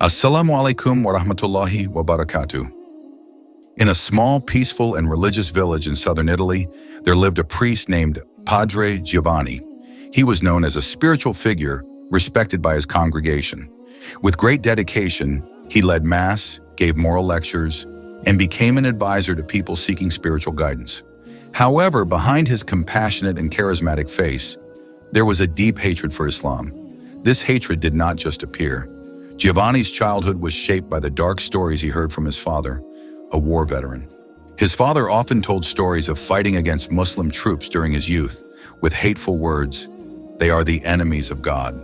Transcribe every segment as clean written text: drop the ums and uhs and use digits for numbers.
Assalamu alaikum wa rahmatullahi wa barakatuh. In a small, peaceful, and religious village in southern Italy, there lived a priest named Padre Giovanni. He was known as a spiritual figure, respected by his congregation. With great dedication, he led Mass, gave moral lectures, and became an advisor to people seeking spiritual guidance. However, behind his compassionate and charismatic face, there was a deep hatred for Islam. This hatred did not just appear. Giovanni's childhood was shaped by the dark stories he heard from his father, a war veteran. His father often told stories of fighting against Muslim troops during his youth, with hateful words, "They are the enemies of God."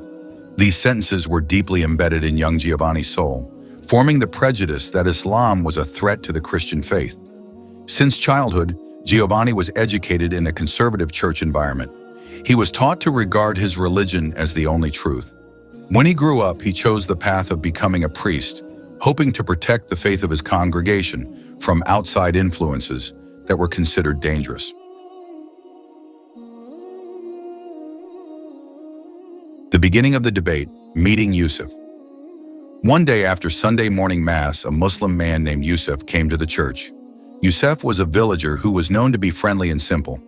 These sentences were deeply embedded in young Giovanni's soul, forming the prejudice that Islam was a threat to the Christian faith. Since childhood, Giovanni was educated in a conservative church environment. He was taught to regard his religion as the only truth. When he grew up, he chose the path of becoming a priest, hoping to protect the faith of his congregation from outside influences that were considered dangerous. The beginning of the debate, meeting Yusuf. One day after Sunday morning Mass, a Muslim man named Yusuf came to the church. Yusuf was a villager who was known to be friendly and simple.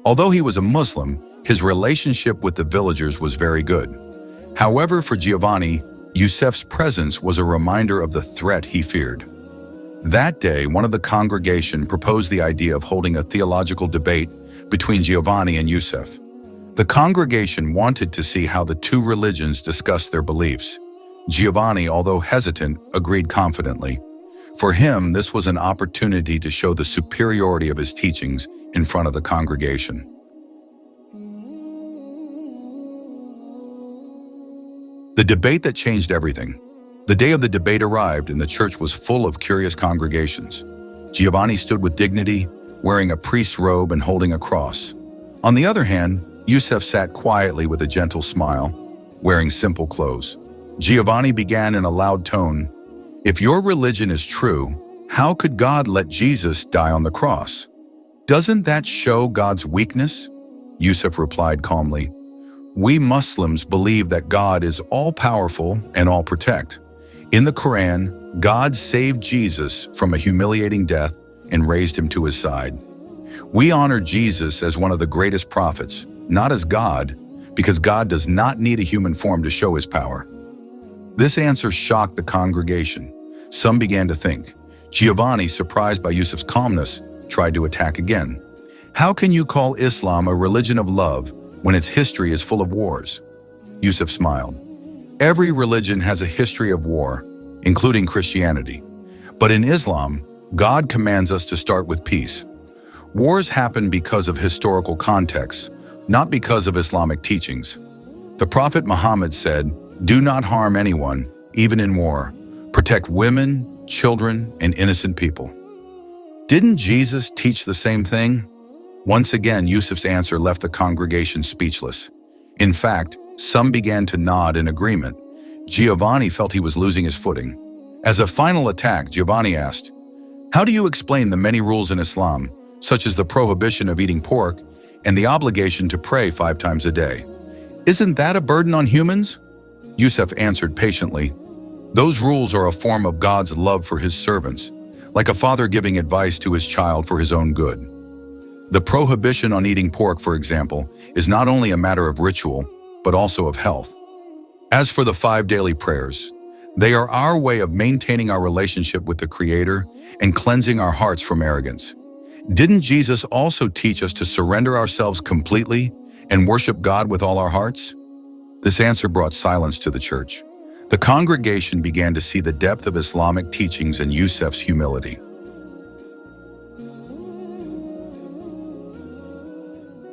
Although he was a Muslim, his relationship with the villagers was very good. However, for Giovanni, Yusuf's presence was a reminder of the threat he feared. That day, one of the congregation proposed the idea of holding a theological debate between Giovanni and Yusuf. The congregation wanted to see how the two religions discussed their beliefs. Giovanni, although hesitant, agreed confidently. For him, this was an opportunity to show the superiority of his teachings in front of the congregation. The debate that changed everything. The day of the debate arrived and the church was full of curious congregations. Giovanni stood with dignity, wearing a priest's robe and holding a cross. On the other hand, Yusuf sat quietly with a gentle smile, wearing simple clothes. Giovanni began in a loud tone, "If your religion is true, how could God let Jesus die on the cross? Doesn't that show God's weakness?" Yusuf replied calmly, "We Muslims believe that God is all-powerful and all-protect. In the Quran, God saved Jesus from a humiliating death and raised him to his side. We honor Jesus as one of the greatest prophets, not as God, because God does not need a human form to show his power." This answer shocked the congregation. Some began to think. Giovanni, surprised by Yusuf's calmness, tried to attack again. "How can you call Islam a religion of love when its history is full of wars?" Yusuf smiled. "Every religion has a history of war, including Christianity. But in Islam, God commands us to start with peace. Wars happen because of historical contexts, not because of Islamic teachings. The Prophet Muhammad said, 'Do not harm anyone, even in war. Protect women, children, and innocent people.' Didn't Jesus teach the same thing?" Once again, Yusuf's answer left the congregation speechless. In fact, some began to nod in agreement. Giovanni felt he was losing his footing. As a final attack, Giovanni asked, "How do you explain the many rules in Islam, such as the prohibition of eating pork and the obligation to pray 5 times a day? Isn't that a burden on humans?" Yusuf answered patiently, "Those rules are a form of God's love for his servants, like a father giving advice to his child for his own good. The prohibition on eating pork, for example, is not only a matter of ritual, but also of health. As for the 5 daily prayers, they are our way of maintaining our relationship with the Creator and cleansing our hearts from arrogance. Didn't Jesus also teach us to surrender ourselves completely and worship God with all our hearts?" This answer brought silence to the church. The congregation began to see the depth of Islamic teachings and Yusuf's humility.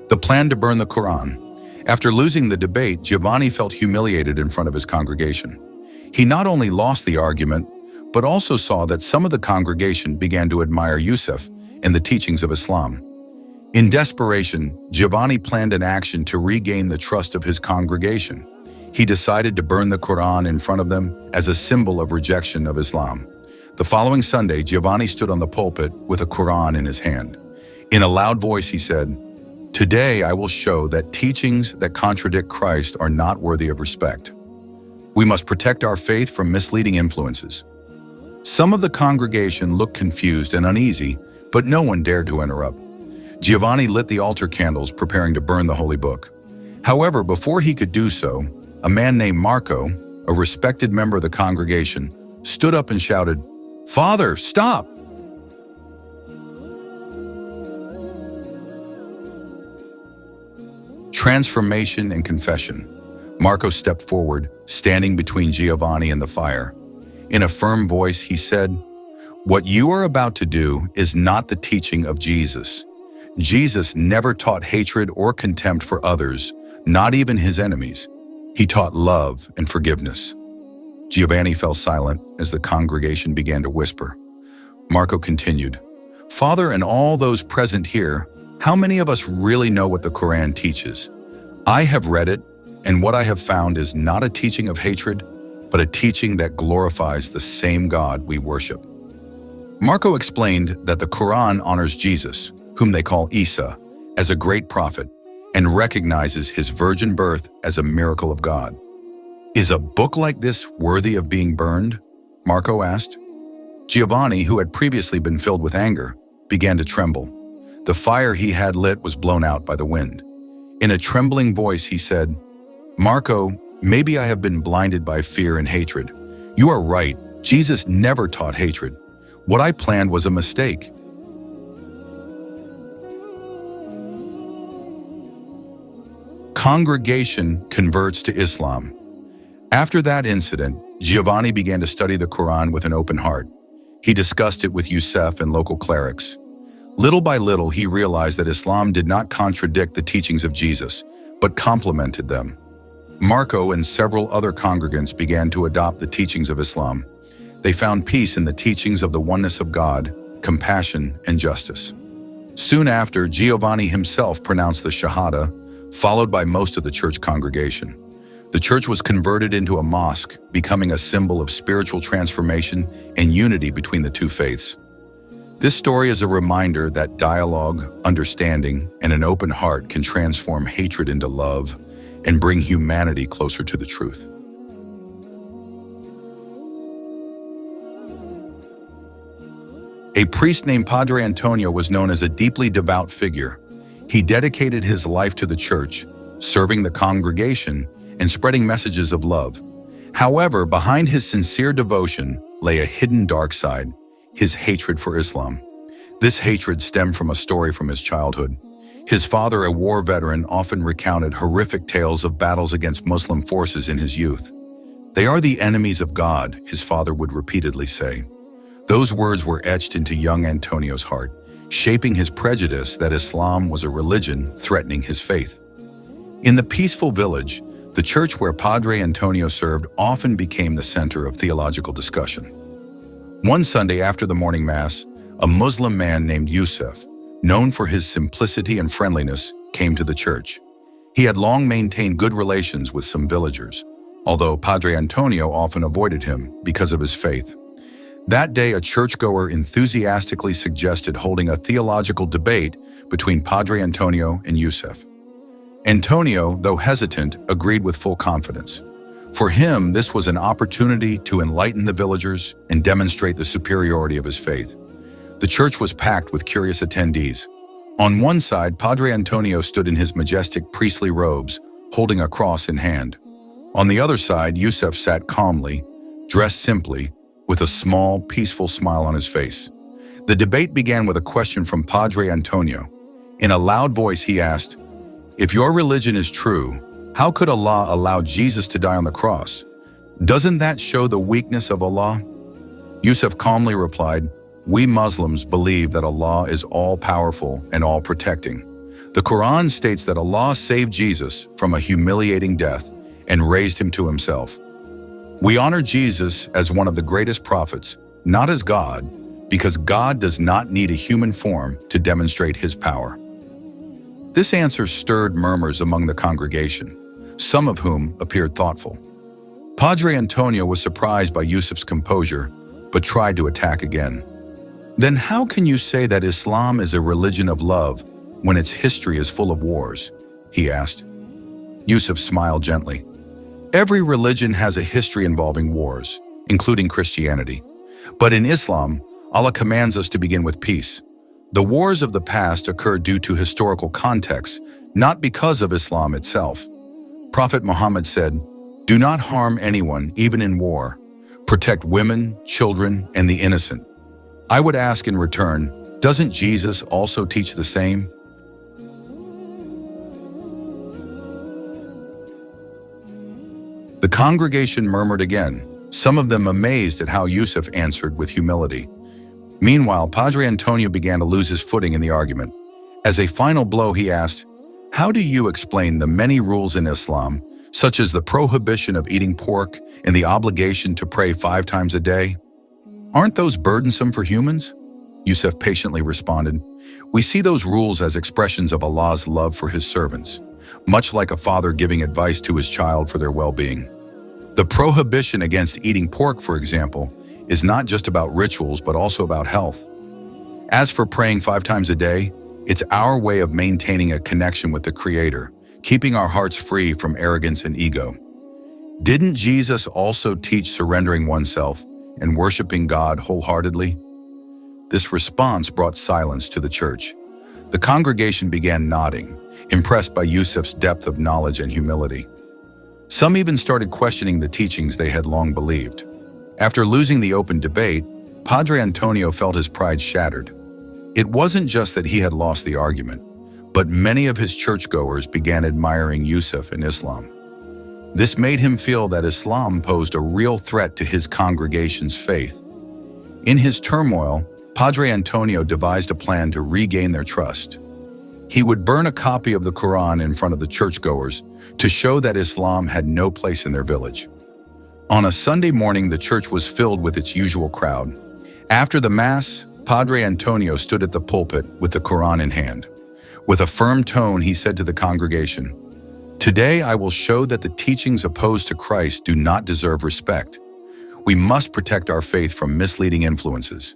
The plan to burn the Quran. After losing the debate, Giovanni felt humiliated in front of his congregation. He not only lost the argument, but also saw that some of the congregation began to admire Yusuf and the teachings of Islam. In desperation, Giovanni planned an action to regain the trust of his congregation. He decided to burn the Quran in front of them as a symbol of rejection of Islam. The following Sunday, Giovanni stood on the pulpit with a Quran in his hand. In a loud voice, he said, "Today I will show that teachings that contradict Christ are not worthy of respect." We must protect our faith from misleading influences. Some of the congregation looked confused and uneasy, but no one dared to interrupt. Giovanni lit the altar candles, preparing to burn the holy book. However, before he could do so, a man named Marco, a respected member of the congregation, stood up and shouted, "Father, stop!" Transformation and confession. Marco stepped forward, standing between Giovanni and the fire. In a firm voice, he said, "What you are about to do is not the teaching of Jesus. Jesus never taught hatred or contempt for others, not even his enemies. He taught love and forgiveness." Giovanni fell silent as the congregation began to whisper. Marco continued, "Father and all those present here, how many of us really know what the Quran teaches? I have read it, and what I have found is not a teaching of hatred, but a teaching that glorifies the same God we worship." Marco explained that the Quran honors Jesus, whom they call Isa, as a great prophet, and recognizes his virgin birth as a miracle of God. "Is a book like this worthy of being burned?" Marco asked. Giovanni, who had previously been filled with anger, began to tremble. The fire he had lit was blown out by the wind. In a trembling voice, he said, "Marco, maybe I have been blinded by fear and hatred. You are right, Jesus never taught hatred. What I planned was a mistake." Congregation converts to Islam. After that incident, Giovanni began to study the Quran with an open heart. He discussed it with Yusuf and local clerics. Little by little, he realized that Islam did not contradict the teachings of Jesus, but complemented them. Marco and several other congregants began to adopt the teachings of Islam. They found peace in the teachings of the oneness of God, compassion, and justice. Soon after, Giovanni himself pronounced the Shahada, followed by most of the church congregation. The church was converted into a mosque, becoming a symbol of spiritual transformation and unity between the two faiths. This story is a reminder that dialogue, understanding, and an open heart can transform hatred into love and bring humanity closer to the truth. A priest named Padre Antonio was known as a deeply devout figure. He dedicated his life to the church, serving the congregation and spreading messages of love. However, behind his sincere devotion lay a hidden dark side, his hatred for Islam. This hatred stemmed from a story from his childhood. His father, a war veteran, often recounted horrific tales of battles against Muslim forces in his youth. "They are the enemies of God," his father would repeatedly say. Those words were etched into young Antonio's heart, shaping his prejudice that Islam was a religion threatening his faith. In the peaceful village, the church where Padre Antonio served often became the center of theological discussion. One Sunday after the morning mass, a Muslim man named Yusuf, known for his simplicity and friendliness, came to the church. He had long maintained good relations with some villagers, although Padre Antonio often avoided him because of his faith. That day, a churchgoer enthusiastically suggested holding a theological debate between Padre Antonio and Yusuf. Antonio, though hesitant, agreed with full confidence. For him, this was an opportunity to enlighten the villagers and demonstrate the superiority of his faith. The church was packed with curious attendees. On one side, Padre Antonio stood in his majestic priestly robes, holding a cross in hand. On the other side, Yusuf sat calmly, dressed simply, with a small, peaceful smile on his face. The debate began with a question from Padre Antonio. In a loud voice, he asked, "If your religion is true, how could Allah allow Jesus to die on the cross? Doesn't that show the weakness of Allah?" Yusuf calmly replied, "We Muslims believe that Allah is all-powerful and all-protecting. The Quran states that Allah saved Jesus from a humiliating death and raised him to himself. We honor Jesus as one of the greatest prophets, not as God, because God does not need a human form to demonstrate his power." This answer stirred murmurs among the congregation, some of whom appeared thoughtful. Padre Antonio was surprised by Yusuf's composure, but tried to attack again. "Then how can you say that Islam is a religion of love when its history is full of wars?" he asked. Yusuf smiled gently. Every religion has a history involving wars, including Christianity. But in Islam, Allah commands us to begin with peace. The wars of the past occurred due to historical context, not because of Islam itself. Prophet Muhammad said, "Do not harm anyone, even in war. Protect women, children, and the innocent." I would ask in return, doesn't Jesus also teach the same? The congregation murmured again, some of them amazed at how Yusuf answered with humility. Meanwhile, Padre Antonio began to lose his footing in the argument. As a final blow, he asked, "How do you explain the many rules in Islam, such as the prohibition of eating pork and the obligation to pray 5 times a day? Aren't those burdensome for humans?" Yusuf patiently responded, "We see those rules as expressions of Allah's love for his servants, much like a father giving advice to his child for their well-being. The prohibition against eating pork, for example, is not just about rituals but also about health. As for praying 5 times a day, it's our way of maintaining a connection with the Creator, keeping our hearts free from arrogance and ego. Didn't Jesus also teach surrendering oneself and worshiping God wholeheartedly?" This response brought silence to the church. The congregation began nodding, impressed by Yusuf's depth of knowledge and humility. Some even started questioning the teachings they had long believed. After losing the open debate, Padre Antonio felt his pride shattered. It wasn't just that he had lost the argument, but many of his churchgoers began admiring Yusuf and Islam. This made him feel that Islam posed a real threat to his congregation's faith. In his turmoil, Padre Antonio devised a plan to regain their trust. He would burn a copy of the Quran in front of the churchgoers to show that Islam had no place in their village. On a Sunday morning, the church was filled with its usual crowd. After the Mass, Padre Antonio stood at the pulpit with the Quran in hand. With a firm tone, he said to the congregation, "Today I will show that the teachings opposed to Christ do not deserve respect. We must protect our faith from misleading influences."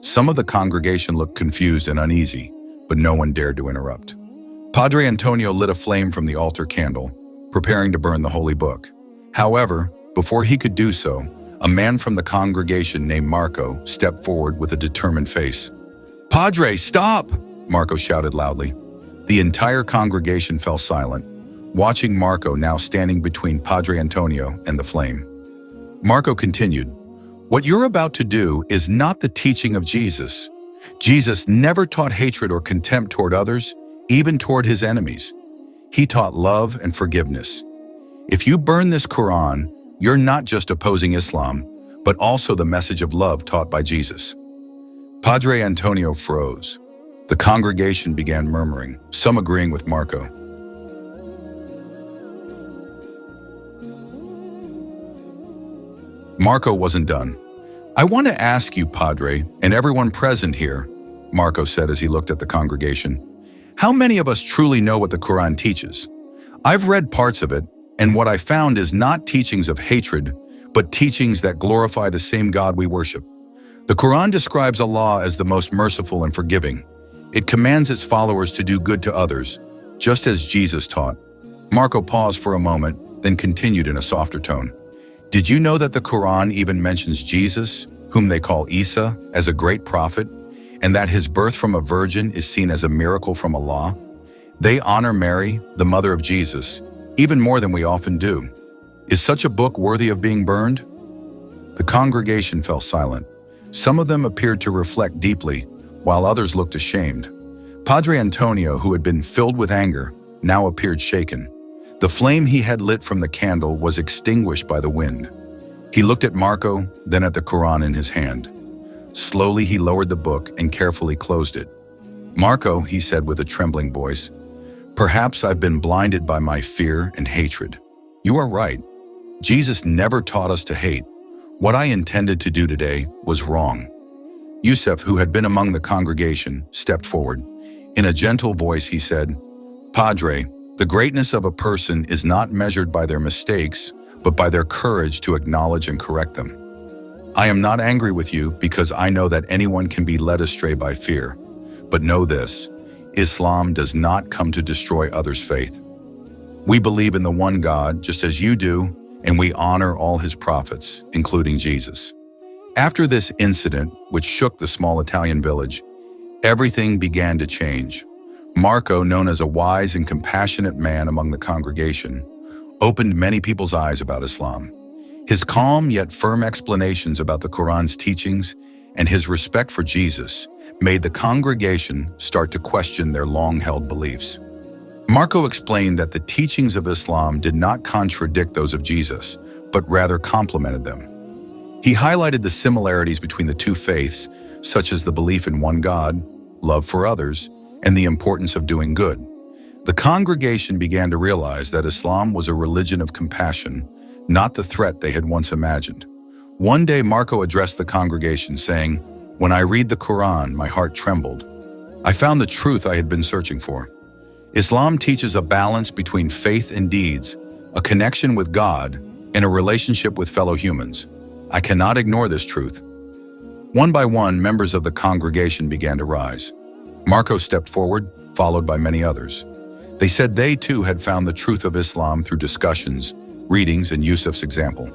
Some of the congregation looked confused and uneasy, but no one dared to interrupt. Padre Antonio lit a flame from the altar candle, preparing to burn the holy book. However, before he could do so, a man from the congregation named Marco stepped forward with a determined face. "Padre, stop!" Marco shouted loudly. The entire congregation fell silent, watching Marco now standing between Padre Antonio and the flame. Marco continued, "What you're about to do is not the teaching of Jesus. Jesus never taught hatred or contempt toward others, even toward his enemies. He taught love and forgiveness. If you burn this Quran, you're not just opposing Islam, but also the message of love taught by Jesus." Padre Antonio froze. The congregation began murmuring, some agreeing with Marco. Marco wasn't done. "I want to ask you, Padre, and everyone present here," Marco said as he looked at the congregation, "how many of us truly know what the Quran teaches? I've read parts of it, and what I found is not teachings of hatred, but teachings that glorify the same God we worship. The Quran describes Allah as the most merciful and forgiving. It commands its followers to do good to others, just as Jesus taught." Marco paused for a moment, then continued in a softer tone. "Did you know that the Quran even mentions Jesus, whom they call Isa, as a great prophet, and that his birth from a virgin is seen as a miracle from Allah? They honor Mary, the mother of Jesus, even more than we often do. Is such a book worthy of being burned?" The congregation fell silent. Some of them appeared to reflect deeply, while others looked ashamed. Padre Antonio, who had been filled with anger, now appeared shaken. The flame he had lit from the candle was extinguished by the wind. He looked at Marco, then at the Quran in his hand. Slowly he lowered the book and carefully closed it. "Marco," he said with a trembling voice, "perhaps I've been blinded by my fear and hatred. You are right. Jesus never taught us to hate. What I intended to do today was wrong." Yusuf, who had been among the congregation, stepped forward. In a gentle voice he said, "Padre, the greatness of a person is not measured by their mistakes, but by their courage to acknowledge and correct them. I am not angry with you because I know that anyone can be led astray by fear. But know this, Islam does not come to destroy others' faith. We believe in the one God, just as you do, and we honor all his prophets, including Jesus." After this incident, which shook the small Italian village, everything began to change. Marco, known as a wise and compassionate man among the congregation, opened many people's eyes about Islam. His calm yet firm explanations about the Quran's teachings and his respect for Jesus made the congregation start to question their long-held beliefs. Marco explained that the teachings of Islam did not contradict those of Jesus, but rather complemented them. He highlighted the similarities between the two faiths, such as the belief in one God, love for others, and the importance of doing good. The congregation began to realize that Islam was a religion of compassion, not the threat they had once imagined. One day, Marco addressed the congregation saying, "When I read the Quran, my heart trembled. I found the truth I had been searching for. Islam teaches a balance between faith and deeds, a connection with God, and a relationship with fellow humans. I cannot ignore this truth." One by one, members of the congregation began to rise. Marco stepped forward, followed by many others. They said they too had found the truth of Islam through discussions, readings, and Yusuf's example.